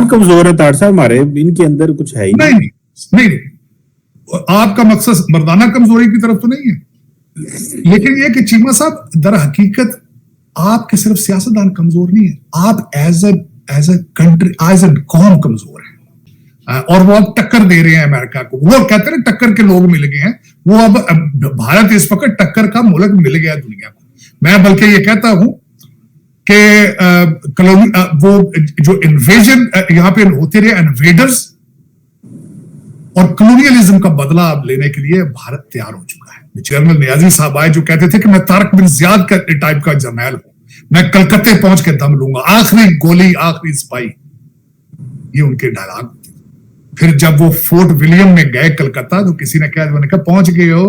नाम कमजोर है तार साहब हमारे, इनके अंदर कुछ है ही नहीं नहीं नहीं, नहीं। आपका मकसद मर्दाना कमजोरी की तरफ तो नहीं है, लेकिन ये कि चीमा साहब दर हकीकत आपके सिर्फ सियासतदान कमजोर नहीं है, आप as a country as a कौम कमजोर है। और वो अब टक्कर दे रहे हैं अमेरिका को, वो कहते हैं टक्कर के लोग मिल गए हैं, वो अब भारत इस वक्त टक्कर का मुल्क मिल गया दुनिया को। मैं बल्कि ये कहता हूं कि वो जो इन्वेजन यहां पे होते रहे, इन्वेडर्स और कॉलोनियलिज्म का बदला अब लेने के लिए भारत तैयार हो चुका है। जनरल नियाजी साहब आए जो कहते थे कि मैं तारक बिन ज़ियाद का टाइप का जर्नैल हूं, मैं कलकत्ते पहुंच के दम लूंगा, आखिरी गोली आखिरी सिपाही, ये उनके डायलॉग थे। फिर जब वो फोर्ट विलियम में गए कलकत्ता, तो किसी ने कहा पहुंच गए हो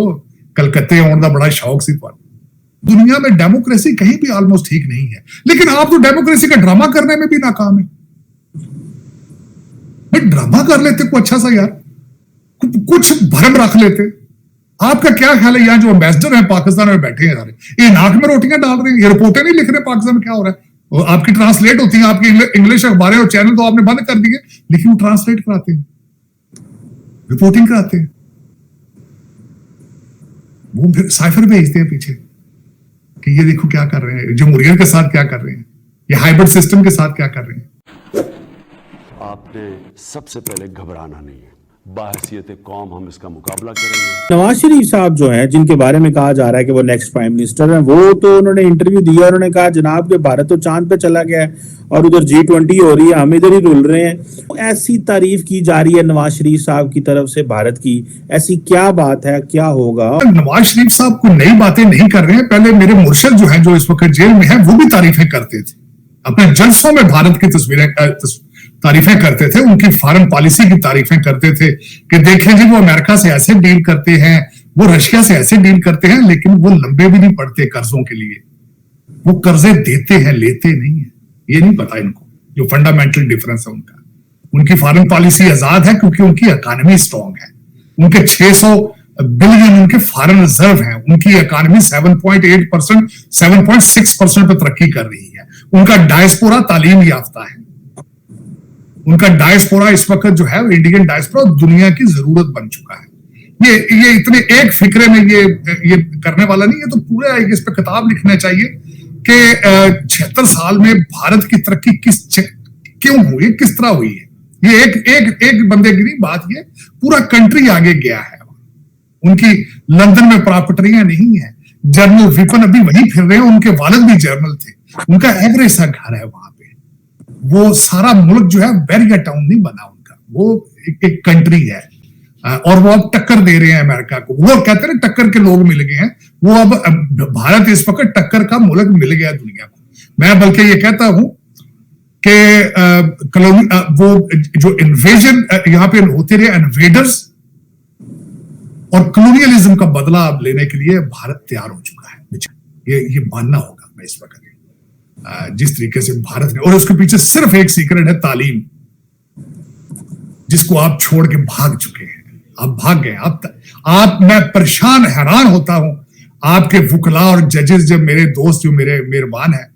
कलकत्ते, आने का बड़ा शौक सी पर। दुनिया में डेमोक्रेसी कहीं भी ऑलमोस्ट ठीक नहीं है, लेकिन आप तो डेमोक्रेसी का ड्रामा करने में भी नाकाम है। ड्रामा कर लेते कुछ अच्छा सा यार, कुछ भरम रख लेते। आपका क्या ख्याल है, यहाँ जो एम्बेसडर है पाकिस्तान में बैठे हैं सारे, ये नाक में रोटियां डाल रहे हैं, ये रिपोर्टें नहीं लिख रहे पाकिस्तान में क्या हो रहा है। और आपकी ट्रांसलेट होती है, आपकी इंग्लिश अखबारें और चैनल तो आपने बंद कर दिए, लेकिन वो ट्रांसलेट कराते हैं, रिपोर्टिंग कराते हैं, वो फिर साइफर भेजते हैं पीछे कि ये देखो क्या कर रहे हैं, जमहूरियत के साथ क्या कर रहे हैं, ये हाइब्रिड सिस्टम के साथ क्या कर रहे हैं। आपने सबसे पहले घबराना नहीं है, बाहसियत कौम हम इसका मुकाबला करेंगे। नवाज शरीफ साहब जो हैं, जिनके बारे में कहा जा रहा है कि वो नेक्स्ट प्राइम मिनिस्टर हैं, वो तो उन्होंने इंटरव्यू दिया, उन्होंने कहा जनाब के भारत तो चांद पे चला गया है और उधर G20 हो रही है, हम इधर ही रुल रहे हैं। ऐसी तारीफ की जा रही है नवाज शरीफ साहब की तरफ से भारत की, ऐसी क्या बात है, क्या होगा? नवाज शरीफ साहब को नई बातें नहीं कर रहे हैं, पहले मेरे मुर्शद जो है जो इस वक्त जेल में है, वो भी तारीफें करते थे, अपने जलसों में भारत की तस्वीरें तारीफें करते थे, उनकी फॉरेन पॉलिसी की तारीफें करते थे कि देखें जी वो अमेरिका से ऐसे डील करते हैं, वो रशिया से ऐसे डील करते हैं, लेकिन वो लंबे भी नहीं पड़ते कर्जों के लिए, वो कर्जे देते हैं, लेते नहीं है। ये नहीं पता इनको, जो फंडामेंटल डिफरेंस है उनका। उनकी फॉरेन पॉलिसी आजाद है क्योंकि उनकी इकोनॉमी स्ट्रॉन्ग है, उनके 600 बिलियन उनके फॉरेन रिजर्व हैं, उनकी इकोनॉमी 7.8%, 7.6% पर तरक्की कर रही है, उनका डायस्पोरा तालीम याफ्ता है, उनका डायस्पोरा इस वक्त जो है इंडियन डायस्पोरा दुनिया की जरूरत बन चुका है। ये इतने एक फिक्रे में ये करने वाला नहीं है, तो पूरा इस पे किताब लिखना चाहिए कि 76 साल में भारत की तरक्की क्यों हुई है, किस तरह हुई है। ये एक बंदे की नहीं बात, ये पूरा कंट्री आगे गया है। उनकी लंदन में प्रॉपर्टियां नहीं है, जनरल विपिन अभी वहीं फिर रहे हैं, उनके वालिद भी जनरल थे, उनका एवरेज सा घर है वहां पे। वो सारा मुल्क जो है बैरियर टाउन नहीं बना उनका, वो एक कंट्री है। और वो अब टक्कर दे रहे हैं अमेरिका को, वो कहते हैं टक्कर के लोग मिल गए हैं, वो अब भारत इस वक्त टक्कर का मुल्क मिल गया दुनिया को। मैं बल्कि ये कहता हूं कि वो जो इन्वेजन यहां पे होते रहे, इन्वेडर्स और कॉलोनियलिज्म का बदला अब लेने के लिए भारत तैयार हो चुका है। ये मानना होगा मैं इस वक्त जिस तरीके से भारत ने, और उसके पीछे सिर्फ एक सीक्रेट है, तालीम, जिसको आप छोड़ के भाग चुके हैं, आप भाग गए। आप मैं परेशान हैरान होता हूं आपके वुकला और जजेस, जब मेरे दोस्त जो मेरे मेहरबान हैं,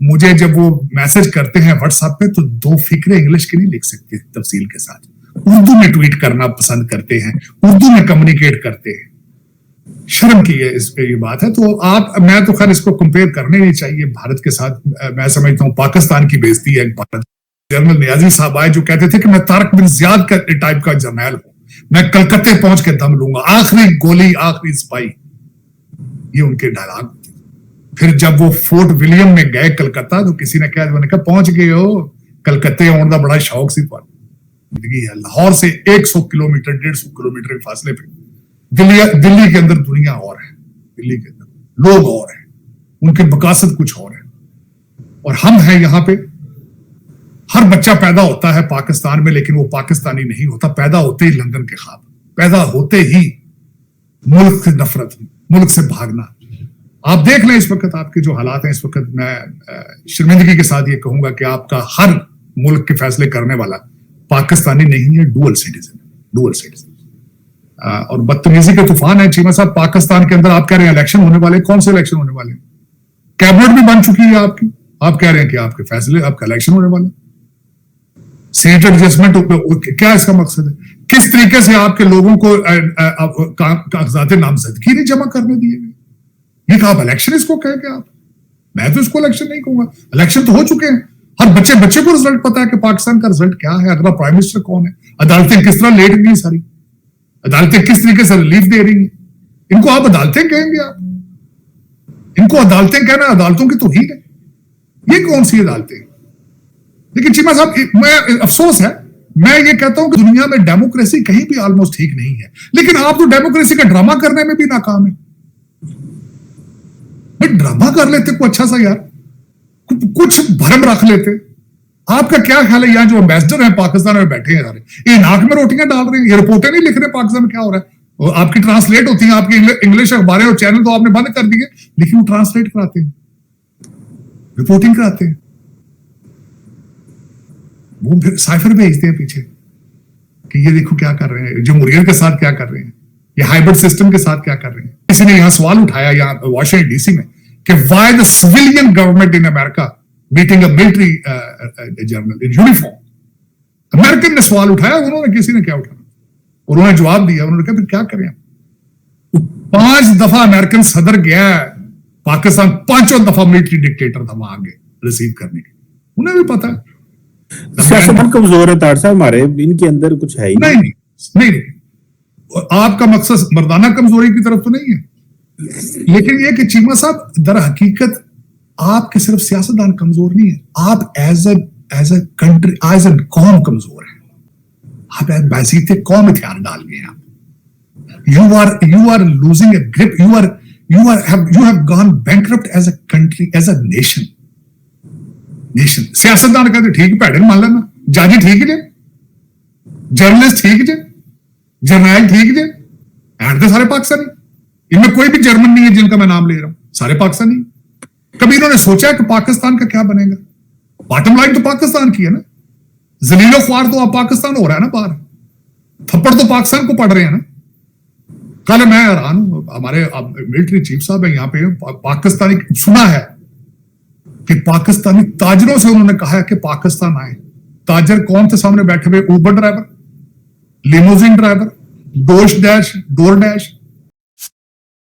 मुझे जब वो मैसेज करते हैं व्हाट्सएप पे, तो 2 फिक्रे इंग्लिश के नहीं लिख सकते तफसील के साथ, उर्दू में ट्वीट करना पसंद करते हैं, उर्दू में कम्युनिकेट करते हैं। शर्म की है इस पे ये बात है। तो मैं तो खैर इसको कंपेयर करने नहीं चाहिए भारत के साथ, मैं समझता हूँ पाकिस्तान की बेइज्जती है भारत। जनरल नियाजी साहब आए जो कहते थे कि मैं तारक बिन ज़ियाद का टाइप का जर्नैल हूं, मैं कलकत्ते पहुंच के दम लूंगा, आखिरी गोली आखिरी सिपाही, ये उनके डायलॉग थे। फिर जब वो फोर्ट विलियम में गए कलकत्ता, तो किसी ने कहा पहुंच गए हो कलकत्ते, आने का बड़ा शौक सी पर। लाहौर से 100 किलोमीटर 150 किलोमीटर के फासले पे दिल्ली के अंदर दुनिया और है, दिल्ली के अंदर लोग और हैं, उनके बकासत कुछ और है, और हम हैं यहाँ पे। हर बच्चा पैदा होता है पाकिस्तान में, लेकिन वो पाकिस्तानी नहीं होता, पैदा होते ही लंदन के ख्वाब, पैदा होते ही मुल्क से नफरत, मुल्क से भागना। आप देख लें इस वक्त आपके जो हालात हैं इस वक्त, मैं शर्मिंदगी के साथ ये कहूंगा कि आपका हर मुल्क के फैसले करने वाला पाकिस्तानी नहीं है, डुअल सिटीजन। और बदतमीजी के तूफान है चीमा साहब पाकिस्तान के अंदर। आप कह रहे हैं इलेक्शन होने वाले, कौन से इलेक्शन होने वाले? कैबिनेट भी बन चुकी है आपकी, आप कह रहे हैं कि आपके फैसले, आपका इलेक्शन होने वाला। सीट एडजस्टमेंट क्या इसका मकसद है? किस तरीके से आपके लोगों को कागजात नामजदगी नहीं जमा करने दिए गए? ये कहा आप इलेक्शन इसको कहेंगे आप? मैं तो इसको इलेक्शन नहीं कहूंगा, इलेक्शन तो हो चुके हैं। हर बच्चे को रिजल्ट पता है कि पाकिस्तान का रिजल्ट क्या है, अगला प्राइम मिनिस्टर कौन है, अदालतें किस तरह लेट गई, सारी अदालतें किस तरीके से रिलीफ दे रही हैं। इनको आप अदालतें कहेंगे? आप इनको अदालतें कहना, अदालतों की तौहीन है? ये कौन सी अदालतें? लेकिन चीमा साहब, मैं अफसोस है, मैं ये कहता हूं कि दुनिया में डेमोक्रेसी कहीं भी ऑलमोस्ट ठीक नहीं है, लेकिन आप तो डेमोक्रेसी का ड्रामा करने में भी नाकाम है। ड्रामा कर लेते को अच्छा सा यार, कुछ भरम रख लेते। आपका क्या ख्याल है, यहां जो एम्बेसडर हैं पाकिस्तान में बैठे हैं सारे, ये नाक में रोटियां डाल रहे हैं, ये रिपोर्टें नहीं लिख रहे पाकिस्तान में क्या हो रहा है। और आपकी ट्रांसलेट होती है, आपकी इंग्लिश अखबारें और चैनल तो आपने बंद कर दिए, लेकिन वो ट्रांसलेट कराते हैं, रिपोर्टिंग कराते हैं, वो फिर साइफर भेजते हैं पीछे कि ये देखो क्या कर रहे हैं, जमहूरियत के साथ क्या कर रहे हैं, ये हाइब्रिड सिस्टम के साथ क्या कर रहे हैं। किसी ने यहां सवाल उठाया यहां वाशिंगटन डीसी में कि why the civilian government in America meeting a military general in uniform. American ने सवाल उठाया, उन्होंने, किसी ने क्या उठाया, उन्होंने जवाब दिया, उन्होंने कहा फिर क्या करें। 5 दफा अमेरिकन सदर गया पाकिस्तान, 5वां दफा मिलिट्री डिक्टेटर था वहां आगे रिसीव करने के, उन्हें भी पता है सियासतदान कमजोर है तार साहब हमारे, इनके अंदर कुछ है ही नहीं। आपका मकसद मर्दाना कमजोरी की तरफ तो नहीं है, लेकिन यह कि चीमा साहब, दर हकीकत आपके सिर्फ सियासतदान कमजोर नहीं है, आप as a country, as a कौम कमजोर है। आप बैसीते कौम हथियार डाल गए आप। You are losing a grip, you have gone bankrupt as a country, as a nation. सियासतदान कहते ठीक भैड़े मान लेना, जज ठीक जे, जर्नलिस्ट ठीक जे, जर्नैल ठीक जे, एंड तो सारे पाकिस्तानी, इनमें कोई भी जर्मन नहीं है जिनका मैं नाम ले रहा हूं, सारे पाकिस्तानी। कभी इन्होंने सोचा कि पाकिस्तान का क्या बनेगा? बॉटम लाइन तो पाकिस्तान की है ना, जलीलो ख्वार तो अब पाकिस्तान हो रहा है ना, बाहर थप्पड़ तो पाकिस्तान को पड़ रहे हैं ना। कल मैं हैरान हूं, हमारे मिलिट्री चीफ साहब है यहाँ पे, पाकिस्तानी सुना है कि पाकिस्तानी ताजरों से उन्होंने कहा है कि पाकिस्तान आए। ताजर कौन थे सामने बैठे हुए? Uber driver, limousine driver, door dash,